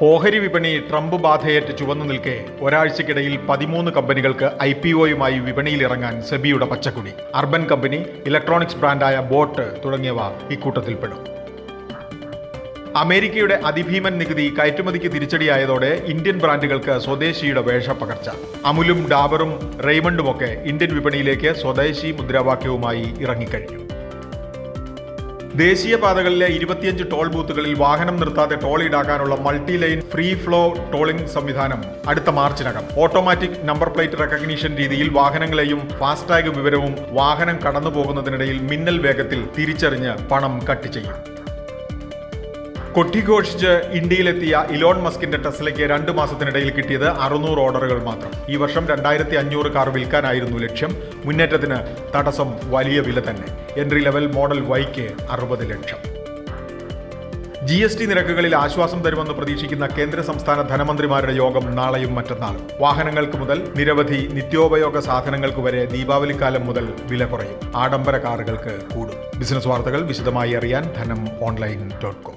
ഓഹരി വിപണി ട്രംപ് ബാധയേറ്റ് ചുവന്നു നിൽക്കെ ഒരാഴ്ചക്കിടയിൽ 13 കമ്പനികൾക്ക് IPOയുമായി വിപണിയിലിറങ്ങാൻ സെബിയുടെ പച്ചക്കുടി. അർബൻ കമ്പനി, ഇലക്ട്രോണിക്സ് ബ്രാൻഡായ ബോട്ട് തുടങ്ങിയവ ഇക്കൂട്ടത്തിൽപ്പെടും. അമേരിക്കയുടെ അതിഭീമൻ നികുതി കയറ്റുമതിക്ക് തിരിച്ചടിയായതോടെ ഇന്ത്യൻ ബ്രാൻഡുകൾക്ക് സ്വദേശിയുടെ വേഷപ്പകർച്ച. അമുലും ഡാബറും റെയ്മണ്ടുമൊക്കെ ഇന്ത്യൻ വിപണിയിലേക്ക് സ്വദേശി മുദ്രാവാക്യവുമായി ഇറങ്ങിക്കഴിഞ്ഞു. ദേശീയപാതകളിലെ 25 ടോൾ ബൂത്തുകളിൽ വാഹനം നിർത്താതെ ടോൾ ഈടാക്കാനുള്ള multi lane free flow tolling സംവിധാനം അടുത്ത മാർച്ചിനകം ഓട്ടോമാറ്റിക് നമ്പർ പ്ലേറ്റ് റെക്കഗ്നീഷൻ രീതിയിൽ വാഹനങ്ങളെയും ഫാസ്ടാഗ് വിവരവും വാഹനം കടന്നു പോകുന്നതിനിടയിൽ മിന്നൽ വേഗത്തിൽ തിരിച്ചറിഞ്ഞ് പണം കട്ട് ചെയ്യും. കൊട്ടിഘോഷിച്ച് ഇന്ത്യയിലെത്തിയ ഇലോൺ മസ്കിന്റെ ടെസ്ലയ്ക്ക് 2 മാസത്തിനിടയിൽ കിട്ടിയത് 600 ഓർഡറുകൾ മാത്രം. ഈ വർഷം 2500 കാർ വിൽക്കാനായിരുന്നു ലക്ഷ്യം. മുന്നേറ്റത്തിന് തടസ്സം വലിയ വില തന്നെ. എൻട്രി ലെവൽ മോഡൽ വൈക്ക് 60 ലക്ഷം. GST നിരക്കുകളിൽ ആശ്വാസം തരുമെന്ന് പ്രതീക്ഷിക്കുന്ന കേന്ദ്ര സംസ്ഥാന ധനമന്ത്രിമാരുടെ യോഗം നാളെയും മറ്റന്നാളും. വാഹനങ്ങൾക്ക് മുതൽ നിരവധി നിത്യോപയോഗ സാധനങ്ങൾക്ക് വരെ ദീപാവലിക്കാലം മുതൽ വില കുറയും. ആഡംബര കാറുകൾക്ക് കൂടും. ബിസിനസ് വാർത്തകൾ വിശദമായി അറിയാൻ ധനം online.com.